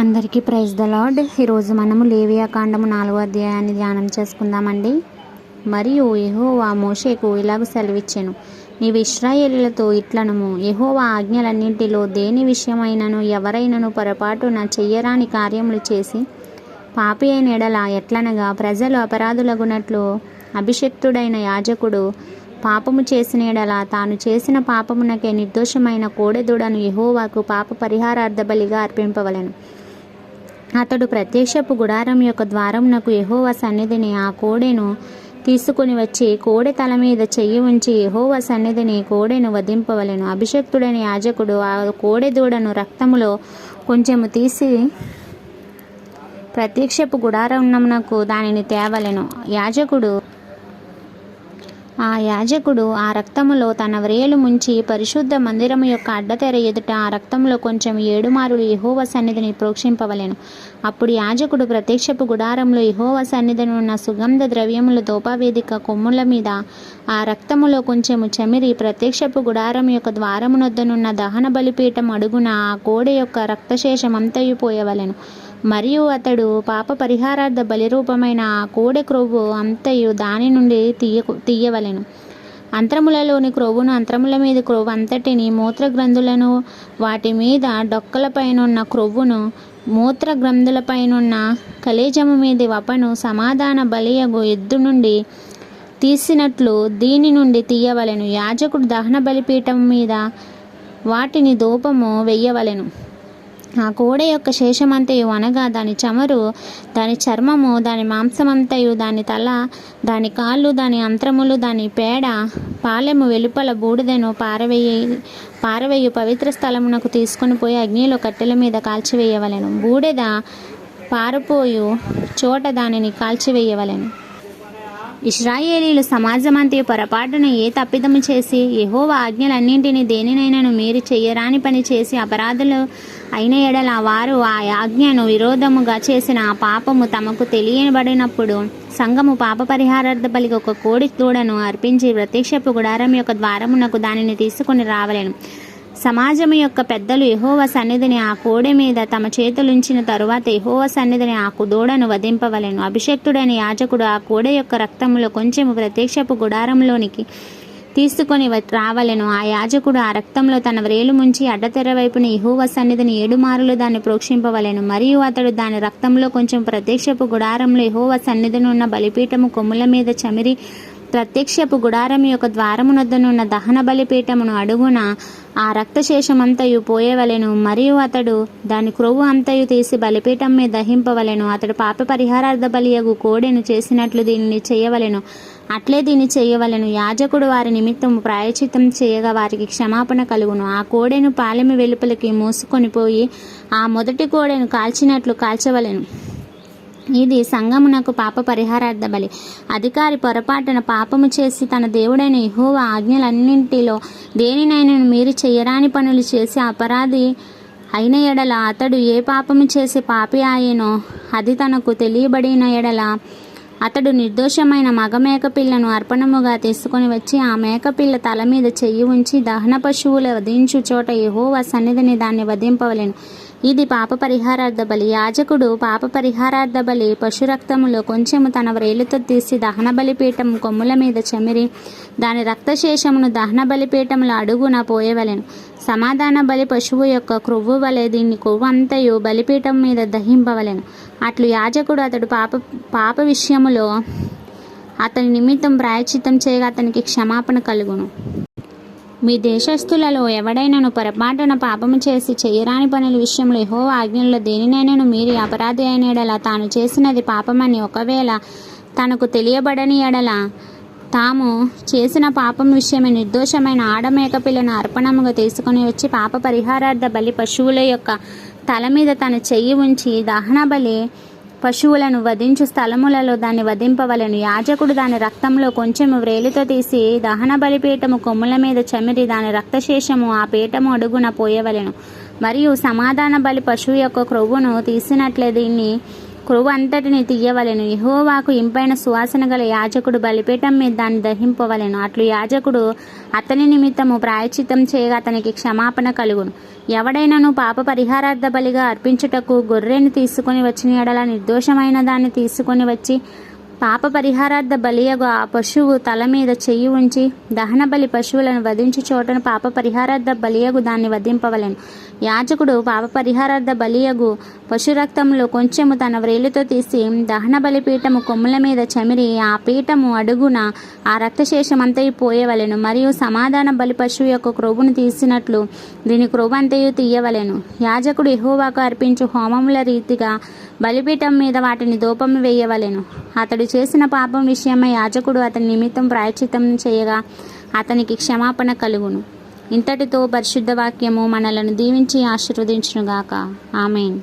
అందరికీ praise the lord. ఈరోజు మనము లేవియా కాండము 4వ అధ్యాయాన్ని ధ్యానం చేసుకుందామండి. మరియు యెహోవా మోషేకు ఇలాగ సెలవిచ్చెను, నీవు ఇశ్రాయేలీయులతో ఇట్లనము, యెహోవా ఆజ్ఞలన్నింటిలో దేని విషయమైనను ఎవరైనను పొరపాటున చెయ్యరాని కార్యములు చేసి పాపి అయిన ఎడల ఎట్లనగా ప్రజలు అపరాధులగునట్లు అభిషిక్తుడైన యాజకుడు పాపము చేసిన ఎడల తాను చేసిన పాపమునకే నిర్దోషమైన కోడెదూడను యెహోవాకు పాప పరిహారార్థ బలిగా అర్పింపవలెను. అతడు ప్రత్యక్షపు గుడారం యొక్క ద్వారమునకు యెహోవా సన్నిధిని ఆ కోడెను తీసుకుని వచ్చి కోడె తల మీద చెయ్యి ఉంచి యెహోవా సన్నిధిని కోడెను వధింపవలెను. అభిషిక్తుడైన యాజకుడు ఆ కోడె దూడను రక్తములో కొంచెము తీసి ప్రత్యక్షపు గుడారమునకు దానిని తేవలెను. యాజకుడు ఆ రక్తములో తన వ్రేలు ముంచి పరిశుద్ధ మందిరము యొక్క అడ్డతెర ఎదుట ఆ రక్తంలో కొంచెం 7 మారులు యెహోవా సన్నిధిని ప్రోక్షింపవలెను. అప్పుడు యాజకుడు ప్రత్యక్షపు గుడారంలో యెహోవా సన్నిధిని ఉన్న సుగంధ ద్రవ్యముల ధూపవేదిక కొమ్ముల మీద ఆ రక్తములో కొంచెము చమిరి ప్రత్యక్షపు గుడారం యొక్క ద్వారమునొద్దనున్న దహన బలిపీఠం అడుగున ఆ కోడె యొక్క రక్తశేషమంతయు పోయవలెను. మరియు అతడు పాప పరిహారార్థ బలిరూపమైన ఆ కోడె క్రొవ్వు అంతయు దాని నుండి తీయవలెను. అంత్రములలోని క్రొవ్వును, అంత్రముల మీద క్రొవ్వు అంతటిని, మూత్రగ్రంథులను, వాటి మీద డొక్కలపైనున్న క్రొవ్వును, మూత్రగ్రంథులపైనున్న కలేజము మీది వపను సమాధాన బలియగు ఎద్దు నుండి తీసినట్లు దీని నుండి తీయవలెను. యాజకుడు దహన బలిపీఠం మీద వాటిని ధూపము వెయ్యవలెను. ఆ కోడె యొక్క శేషమంతయు అనగా దాని చమరు, దాని చర్మము, దాని మాంసమంతయు, దాని తల, దాని కాళ్ళు, దాని అంత్రములు, దాని పేడ, పాలెము వెలుపల బూడిదను పారవేయు పవిత్ర స్థలమునకు తీసుకొని పోయి అగ్నిలో కట్టెల మీద కాల్చివేయవలెను. బూడిద పారపోయు చోట దానిని కాల్చివేయవలెను. ఇశ్రాయేలీయులు సమాజమంతయు పొరపాటున ఏ తప్పిదము చేసి యెహోవా ఆజ్ఞలన్నింటినీ దేనినైనాను మీరు చెయ్యరాని పని చేసి అపరాధులు అయిన ఎడల వారు ఆ ఆజ్ఞను విరోధముగా చేసిన ఆ పాపము తమకు తెలియబడినప్పుడు సంఘము పాప పరిహారార్థ బలిగా ఒక కోడి దూడను అర్పించి ప్రత్యక్షపు గుడారం యొక్క ద్వారమునకు దానిని తీసుకుని రావలెను. సమాజము యొక్క పెద్దలు యెహోవా సన్నిధిని ఆ కోడె మీద తమ చేతులుంచిన తరువాత యెహోవా సన్నిధిని ఆ దూడను వధింపవలెను. అభిషిక్తుడైన యాజకుడు ఆ కోడె యొక్క రక్తములో కొంచెము ప్రత్యక్షపు గుడారంలోనికి తీసుకొని రావలెను. ఆ యాజకుడు ఆ రక్తంలో తన వ్రేలు ముంచి అడ్డతెర వైపున యెహోవా సన్నిధిని 7 మారులు దాన్ని ప్రోక్షింపవలెను. మరియు అతడు దాని రక్తంలో కొంచెం ప్రత్యక్షపు గుడారంలో యెహోవా సన్నిధిని ఉన్న బలిపీఠము కొమ్ముల మీద చమిరి ప్రత్యక్షపు గుడారం యొక్క ద్వారమునొద్దనున్న దహన బలిపీఠమును అడుగున ఆ రక్తశేషమంతయు పోయవలెను. మరియు అతడు దాని క్రొవ్వు అంతయు తీసి బలిపీఠం మీద దహింపవలెను. అతడు పాప పరిహారార్థ బలియగు కోడెను చేసినట్లు దీనిని చేయవలెను. అట్లే దీన్ని చేయవలెను. యాజకుడు వారి నిమిత్తము ప్రాయశ్చిత్తం చేయగా వారికి క్షమాపణ కలుగును. ఆ కోడెను పాలెము వెలుపలికి మోసుకొని పోయి ఆ మొదటి కోడెను కాల్చినట్లు కాల్చవలెను. ఇది సంఘమునకు పాప పరిహారార్థ బలి. అధికారి పొరపాటున పాపము చేసి తన దేవుడైన యెహోవా ఆజ్ఞలన్నింటిలో దేనినైనా మీరు చెయ్యరాని పనులు చేసి అపరాధి అయిన ఎడల అతడు ఏ పాపము చేసి పాపి ఆయనో అది తనకు తెలియబడిన ఎడల అతడు నిర్దోషమైన మగ మేకపిల్లను అర్పణముగా తీసుకొని వచ్చి ఆ మేకపిల్ల తల మీద చెయ్యి ఉంచి దహన పశువుల వధించు చోట యెహోవా సన్నిధిని దాన్ని వధింపవలెను. ఇది పాప పరిహారార్థ బలి. యాజకుడు పాప పరిహారార్థ బలి పశురక్తములో కొంచెము తన వ్రేలుతో తీసి దహన బలిపీఠం కొమ్ముల మీద చమిరి దాని రక్తశేషమును దహన బలిపీఠముల అడుగున పోయవలెను. సమాధాన బలి పశువు యొక్క క్రొవ్వు వలె దీన్ని కొవ్వు అంతయు బలిపీఠం మీద దహింపవలెను. అట్లు యాజకుడు అతడు పాప విషయములో అతని నిమిత్తం ప్రాయశ్చిత్తం చేయగా అతనికి క్షమాపణ కలుగును. మీ దేశస్థులలో ఎవడైనాను పొరపాటున పాపము చేసి చెయ్యరాని పనుల విషయంలో యెహోవా ఆజ్ఞల్లో దేనినైనాను మీరి అపరాధి అయిన ఎడల తాను చేసినది పాపమని ఒకవేళ తనకు తెలియబడని ఎడల తాము చేసిన పాపం విషయమే నిర్దోషమైన ఆడమేకపిల్లను అర్పణముగా తీసుకొని వచ్చి పాప పరిహారార్థ బలి పశువుల యొక్క తల మీద తన చెయ్యి ఉంచి దహన బలి పశువులను వధించు స్థలములలో దాన్ని వధింపవలెను. యాజకుడు దాని రక్తంలో కొంచెము వ్రేలితో తీసి దహన బలిపీఠము కొమ్ముల మీద చమిరి దాని రక్తశేషము ఆ పీఠము అడుగున పోయవలెను. మరియు సమాధాన బలి పశువు యొక్క క్రొవ్వును తీసినట్లే దీన్ని క్రొవ్వు అంతటిని తీయవలెను. యెహోవాకు ఇంపైన సువాసన గల యాజకుడు బలిపీఠం మీద దాన్ని దహింపవలెను. అట్లు యాజకుడు అతని నిమిత్తము ప్రాయశ్చిత్తం చేయగా అతనికి క్షమాపణ కలుగును. ఎవడైనాను పాప పరిహారార్థ బలిగా అర్పించుటకు గొర్రెని తీసుకొని వచ్చిన యెడల నిర్దోషమైన దాన్ని తీసుకొని వచ్చి పాప పరిహారార్థ బలియగు ఆ పశువు తల మీద చెయ్యి ఉంచి దహన బలి పశువులను వధించు చోటను పాప పరిహారార్థ బలియగు దాన్ని వధింపవలెను. యాజకుడు పాప పరిహారార్థ బలియగు పశు రక్తంలో కొంచెము తన వ్రేలితో తీసి దహన బలిపీఠము కొమ్ముల మీద చమిరి ఆ పీఠము అడుగున ఆ రక్తశేషమంతయు పోయవలెను. మరియు సమాధాన బలి పశువు యొక్క క్రొవ్వును తీసినట్లు దీని క్రొవ్వు అంతయు తీయవలెను. యాజకుడు యెహోవాకు అర్పించు హోమముల రీతిగా బలిపీఠం మీద వాటిని ధూపము వేయవలెను. అతడు చేసిన పాపం విషయమై యాజకుడు అతని నిమిత్తం ప్రాయశ్చిత్తం చేయగా అతనికి క్షమాపణ కలుగును. ఇంతటితో పరిశుద్ధ వాక్యము మనలను దీవించి ఆశీర్వదించునుగాక. ఆమేన్.